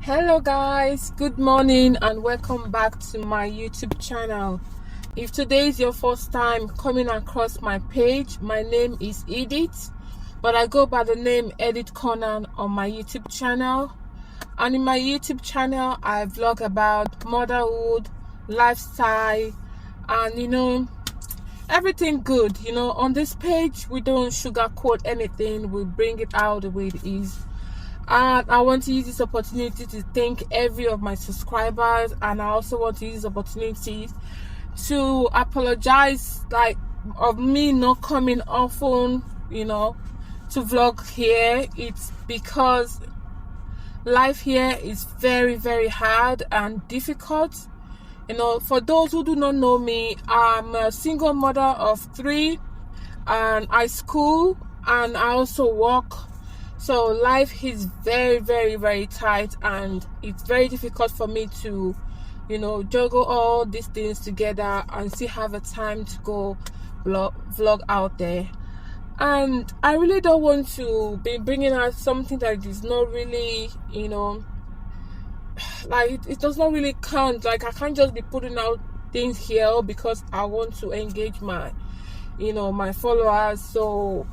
Hello guys, good morning and welcome back to my YouTube channel. If today is your first time coming across my page, my name is Edith, but I go by the name Edee'sCorner on my YouTube channel. And in my YouTube channel I vlog about motherhood, lifestyle, and everything good. On this page we don't sugarcoat anything, we bring it out the way it is. And I want to use this opportunity to thank every of my subscribers, and I also want to use this opportunity to apologize of me not coming often, to vlog here. It's because life here is very, very hard and difficult. For those who do not know me, I'm a single mother of 3, and I school and I also work. So life is very, very, very tight, and it's very difficult for me to, juggle all these things together and still have a time to go vlog out there. And I really don't want to be bringing out something that is not really, it does not really count. I can't just be putting out things here because I want to engage my followers. So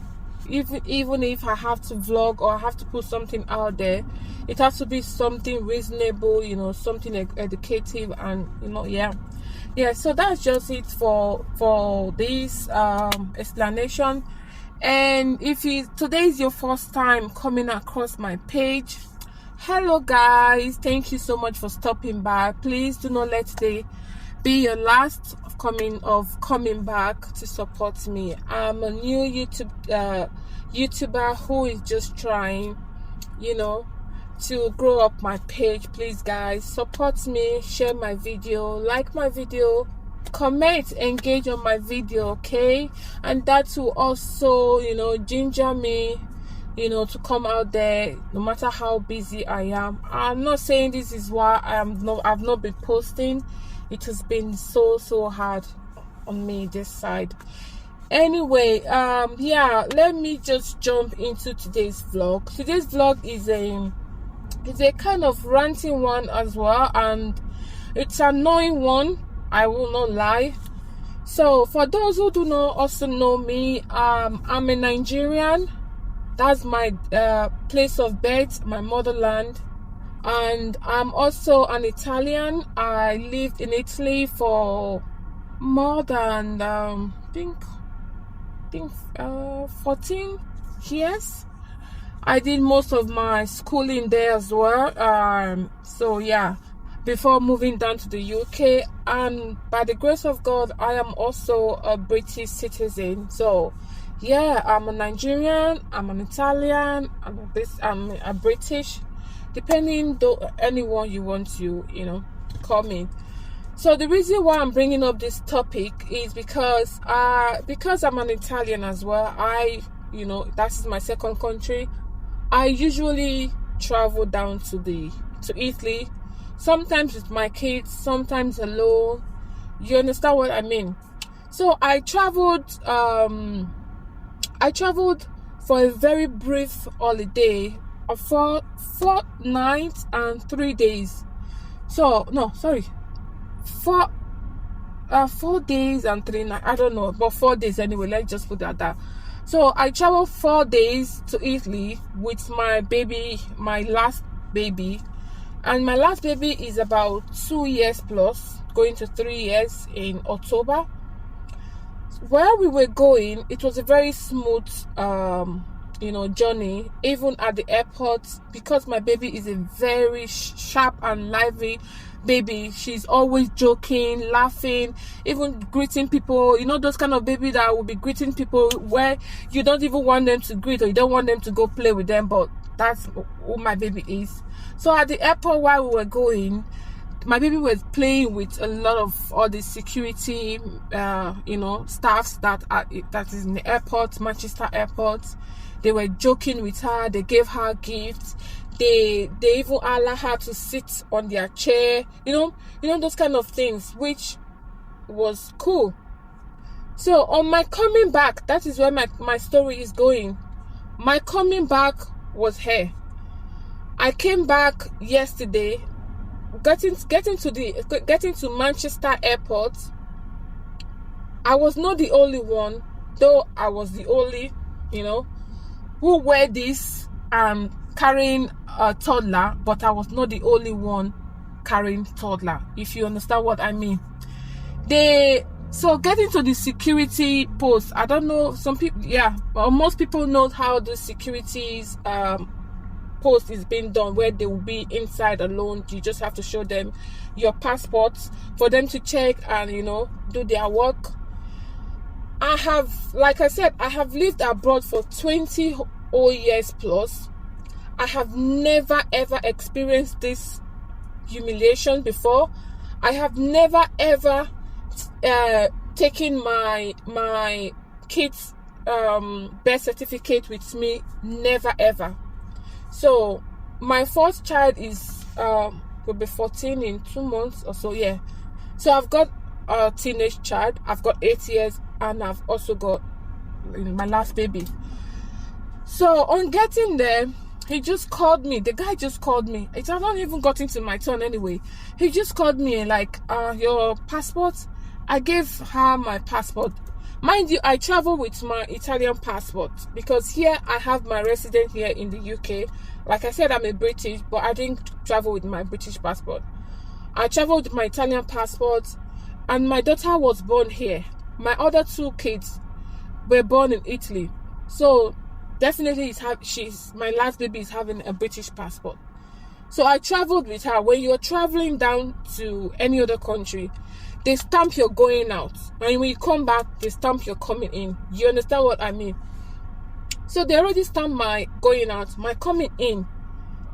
even if I have to vlog or I have to put something out there, it has to be something reasonable, something educative, and so that's just it for this explanation. And if today is your first time coming across my page, hello guys, thank you so much for stopping by. Please do not let today be your last of coming back to support me. I'm a new YouTuber who is just trying, to grow up my page. Please guys, support me, share my video, like my video, comment, engage on my video, okay? And that will also, ginger me, to come out there no matter how busy I am. I'm not saying this is why I've not been posting. It has been so hard on me this side. Anyway, let me just jump into today's vlog. Today's vlog is a kind of ranting one as well, and it's an annoying one, I will not lie. So for those who do not also know me, I'm a Nigerian. That's my place of birth, my motherland. And I'm also an Italian. I lived in Italy for more than I think 14 years. I did most of my schooling there as well. Before moving down to the UK, and by the grace of God, I am also a British citizen. So I'm a Nigerian, I'm an Italian, I'm a British, depending on anyone you want to call me. So the reason why I'm bringing up this topic is because I'm an Italian as well. That is my second country. I usually travel down to Italy, sometimes with my kids, sometimes alone. You understand what I mean? So I traveled for a very brief holiday of 4 nights and 3 days. 4 days and 3 nights. I don't know, but 4 days anyway. Let's just put that down. So I traveled 4 days to Italy with my baby, my last baby, and my last baby is about 2 years plus, going to 3 years in October. Where we were going, it was a very smooth journey, even at the airport, because my baby is a very sharp and lively baby. She's always joking, laughing, even greeting people. Those kind of baby that will be greeting people where you don't even want them to greet, or you don't want them to go play with them, but that's who my baby is. So at the airport, while we were going, my baby was playing with a lot of all the security staffs that is in the airport, Manchester airport. They were joking with her, they gave her gifts, they even allow her to sit on their chair, those kind of things, which was cool. So on my coming back, that is where my story is going. My coming back was here. I came back yesterday, getting to Manchester Airport. I was not the only one, though I was the only, who wear this carrying a toddler, but I was not the only one carrying toddler, if you understand what I mean. So getting to the security post, I don't know, some people, well, most people know how the security's post is being done, where they will be inside alone. You just have to show them your passports for them to check and do their work. Like I said, I have lived abroad for 20 whole years plus. I have never ever experienced this humiliation before. I have never ever taken my kid's birth certificate with me. Never ever. So my first child is will be 14 in 2 months or so. So I've got a teenage child. I've got 8 years, and I've also got my last baby. So on getting there, he just called me. The guy just called me. It has not even gotten to my turn anyway. He just called me like, your passport. I gave her my passport. Mind you, I travel with my Italian passport because here I have my residence here in the UK. Like I said, I'm a British, but I didn't travel with my British passport. I traveled with my Italian passport, and my daughter was born here. My other 2 kids were born in Italy. So definitely my last baby is having a British passport. So I traveled with her. When you're traveling down to any other country, they stamp you're going out, and when you come back, they stamp you're coming in. You understand what I mean? So they already stamped my going out. My coming in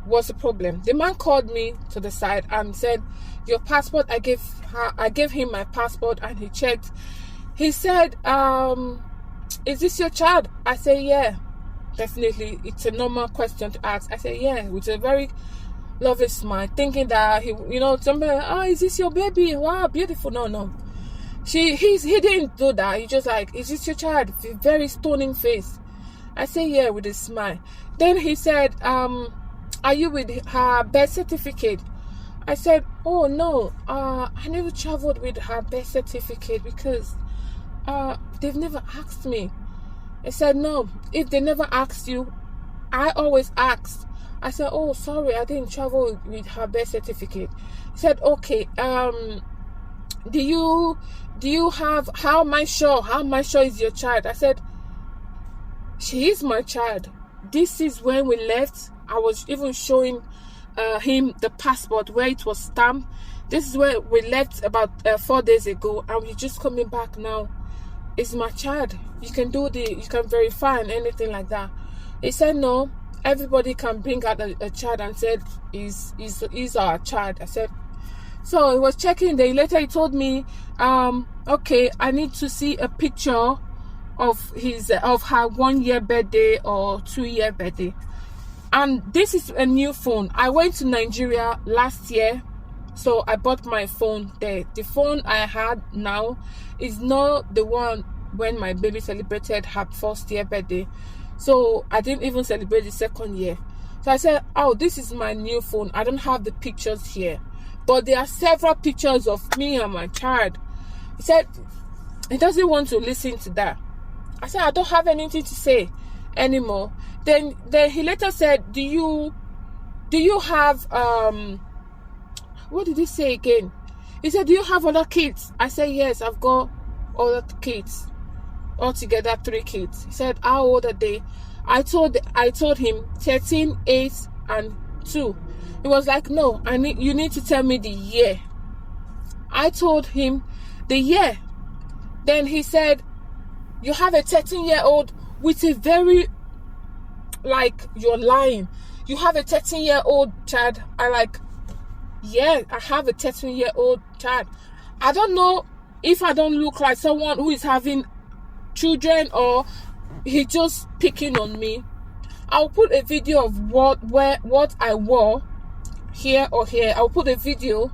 was a problem. The man called me to the side and said, your passport. I gave him my passport, and he checked. He said, is this your child? I said, yeah, definitely. It's a normal question to ask. I said, yeah, with a very lovely smile, thinking that he somebody, is this your baby? Wow, beautiful. No. He didn't do that. He just like, is this your child? Very stoning face. I said, yeah, with a smile. Then he said, are you with her birth certificate? I said, oh no, I never traveled with her birth certificate because they've never asked me. I said, no, if they never asked you, I always asked. I said, oh, sorry, I didn't travel with her birth certificate. He said, okay, do you have, how am I sure is your child? I said, she is my child. This is when we left. I was even showing him the passport where it was stamped. This is where we left about 4 days ago, and we're just coming back now. It's my child. You can verify and anything like that. He said, no, everybody can bring out a child, and said, is our child. I said, so he was checking. Then later he told me, okay, I need to see a picture of her 1 year birthday or 2 year birthday. And this is a new phone. I went to Nigeria last year, so I bought my phone there. The phone I had now is not the one when my baby celebrated her 1st year birthday. So I didn't even celebrate the 2nd year. So I said, oh, this is my new phone. I don't have the pictures here, but there are several pictures of me and my child. He said he doesn't want to listen to that. I said, I don't have anything to say anymore. Then he later said, do you have what did he say again? He said, do you have other kids? I said, yes, I've got other kids. Altogether 3 kids. He said, how old are they? I told him 13, 8, and 2. He was like, no, you need to tell me the year. I told him the year. Then he said, you have a 13-year-old with a very, like, you're lying. You have a 13-year-old child. I like, yeah, I have a 13-year-old child. I don't know if I don't look like someone who is having children or he just picking on me. I'll put a video of what I wore here or here. I'll put a video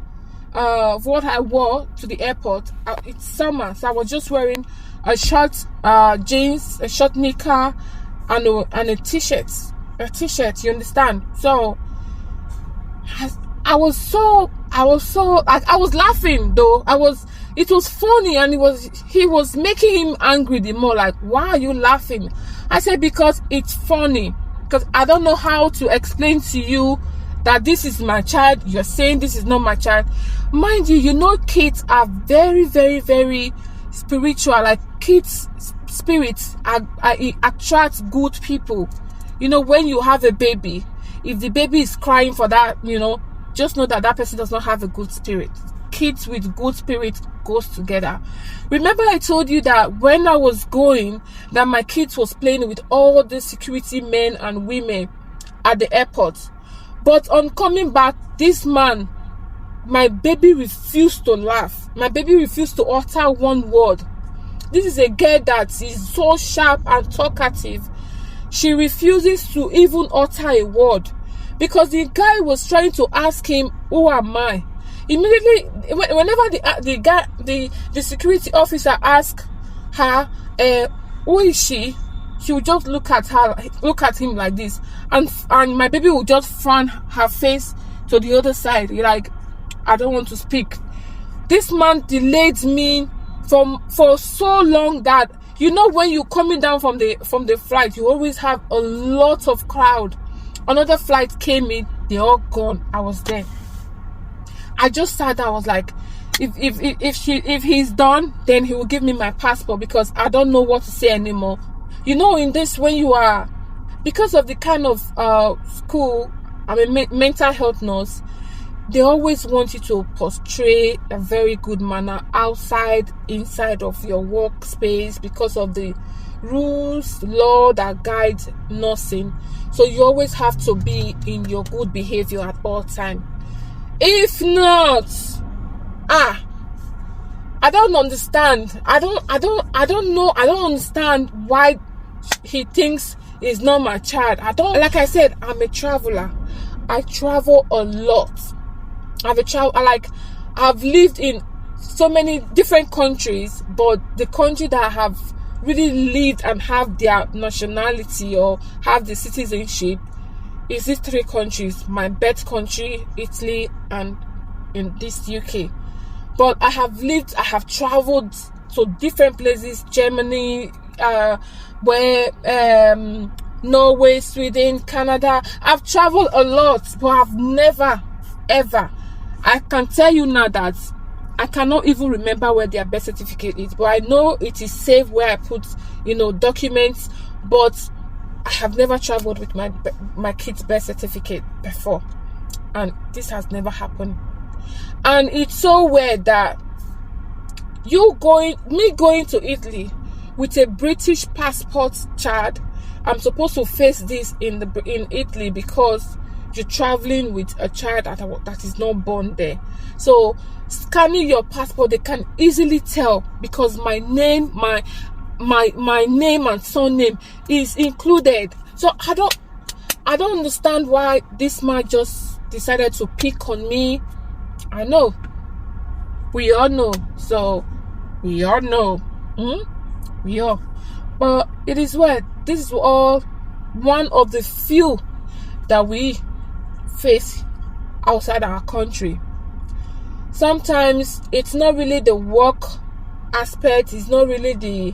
of what I wore to the airport. It's summer, so I was just wearing a short jeans, a short knicker, and a t-shirt. You understand? So I was so I was laughing though. It was funny, and he was making him angry the more. Like, why are you laughing? I said, because it's funny. Because I don't know how to explain to you that this is my child. You're saying this is not my child. Mind you, you know, kids are very, very, very spiritual. Like, kids' spirits attract good people. You know, when you have a baby, if the baby is crying for that, you know, just know that that person does not have a good spirit. Kids with good spirit goes together. Remember, I told you that when I was going, that my kids was playing with all the security men and women at the airport. But on coming back, this man, my baby refused to laugh. My baby refused to utter one word. This is a girl that is so sharp and talkative. She refuses to even utter a word, because the guy was trying to ask him, who am I? Immediately, whenever the security officer asked her, who is she would just look at him like this, and my baby would just frown her face to the other side, like, I don't want to speak. This man delayed me for so long that, you know, when you're coming down from the flight, you always have a lot of crowd. Another flight came in, they all gone. I was there. I just sat there. I was like, if he's done, then he will give me my passport, because I don't know what to say anymore. You know, in this, when you are, because of the kind of school, I'm a mental health nurse, they always want you to portray a very good manner outside, inside of your workspace, because of the rules, law that guides nursing. So you always have to be in your good behavior at all time. If not, I don't understand. I don't know. I don't understand why he thinks he's not my child. Like I said, I'm a traveler. I travel a lot. I've lived in so many different countries, but the country that I have really lived and have their nationality or have the citizenship is these 3 countries: my birth country, Italy, and in this UK. But I have traveled to different places: Germany, Norway, Sweden, Canada. I've traveled a lot, but I've never, ever. I can tell you now that I cannot even remember where their birth certificate is, but I know it is safe where I put, you know, documents. But I have never traveled with my kid's birth certificate before, and this has never happened. And it's so weird that me going to Italy with a British passport child, I'm supposed to face this in Italy, because you're traveling with a child that is not born there. So scanning your passport, they can easily tell, because my name, my name and surname is included. So I don't understand why this man just decided to pick on me. I know, we all know. So we all know, we all. But it is what this is all one of the few that we face outside our country. Sometimes it's not really the work aspect, it's not really the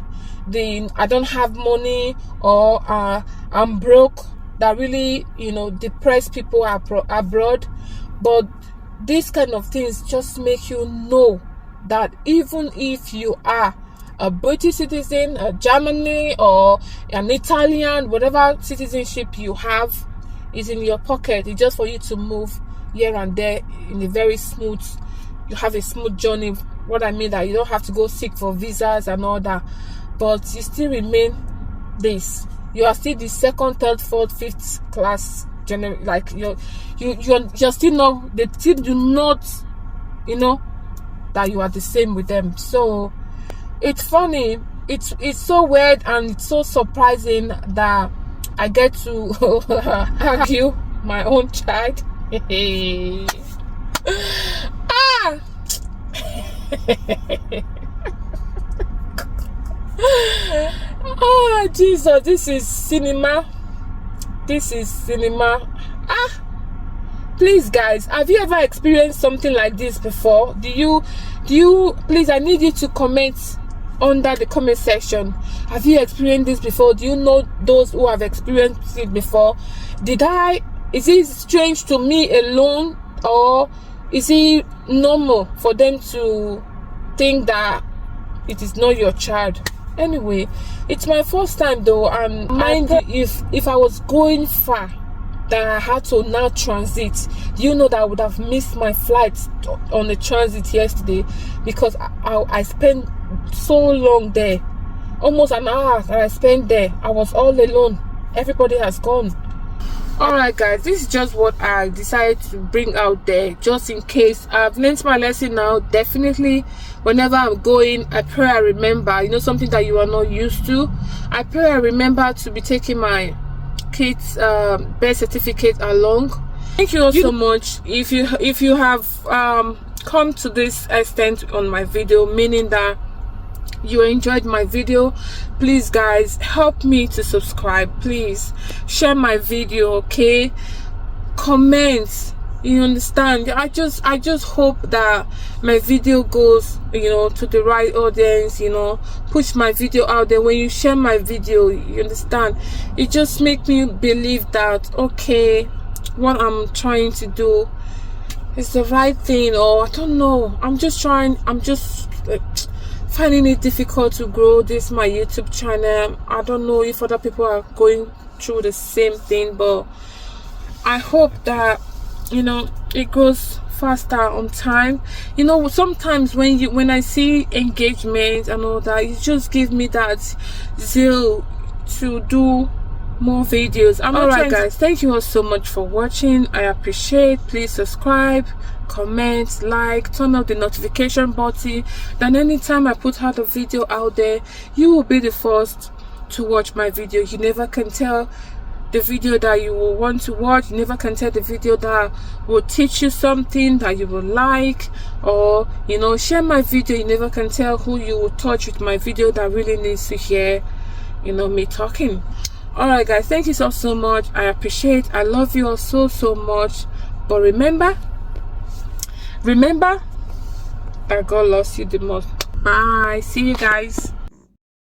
I don't have money or I'm broke that really, you know, depress people abroad. But these kind of things just make you know that even if you are a British citizen, a Germany or an Italian, whatever citizenship you have is in your pocket. It's just for you to move here and there in a very smooth, you have a smooth journey. What I mean, that you don't have to go seek for visas and all that, but you still remain this. You are still the 2nd, 3rd, 4th, 5th class general. Like you're still not. They still do not, you know, that you are the same with them. So it's funny. It's so weird and it's so surprising that I get to argue my own child. Oh Jesus, this is cinema. Please guys, have you ever experienced something like this before? Do you please, I need you to comment under the comment section. Have you experienced this before? Do you know those who have experienced it before? Is it strange to me alone, or is it normal for them to think that it is not your child? Anyway, it's my first time though, and mind you, if I was going far that I had to now transit, you know that I would have missed my flight on the transit yesterday, because I spent so long there, almost an hour that I spent there. I was all alone, everybody has gone. Alright guys, this is just what I decided to bring out there, just in case. I've learned my lesson now. Definitely whenever I'm going, I pray I remember, you know, something that you are not used to. I pray I remember to be taking my kids birth certificate along. Thank you all so much. If you have come to this extent on my video, meaning that you enjoyed my video, please guys, help me to subscribe. Please share my video, okay? Comment, you understand? I just hope that my video goes, you know, to the right audience, you know, push my video out there. When you share my video, you understand, it just makes me believe that, okay, what I'm trying to do is the right thing, or I don't know, I'm just finding it difficult to grow this my YouTube channel. I don't know if other people are going through the same thing, but I hope that, you know, it goes faster on time. You know, sometimes when I see engagement and all that, it just gives me that zeal to do more videos. Alright guys, thank you all so much for watching. I appreciate. Please subscribe, comment, like, turn on the notification button, then anytime I put out a video out there, you will be the first to watch my video. You never can tell the video that you will want to watch. You never can tell the video that will teach you something that you will like, or, you know, share my video. You never can tell who you will touch with my video that really needs to hear, you know, me talking. Alright guys, thank you so much. I appreciate. I love you all so much. But remember that God loves you the most. Bye. See you guys.